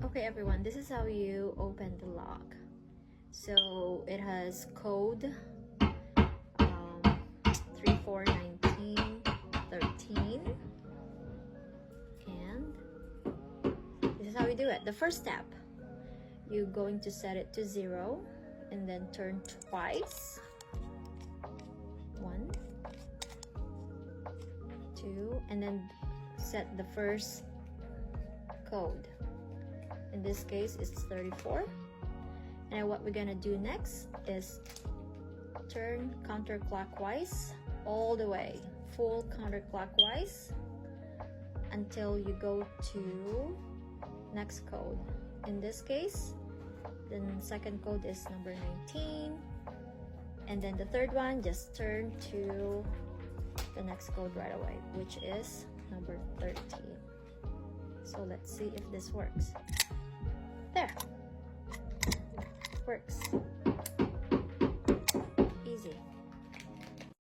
Okay everyone, this is how you open the lock. So it has code 341913, and this is how you do it. The first step, you're going to set it to 0 and then turn twice. 1, 2, and then set the first code. In this case, it's 34. And what we're gonna do next is turn counterclockwise all the way, full counterclockwise, until you go to next code. In this case, the second code is number 19, and then the third one, just turn to the next code right away, which is number 13. So let's see if this works. There, works.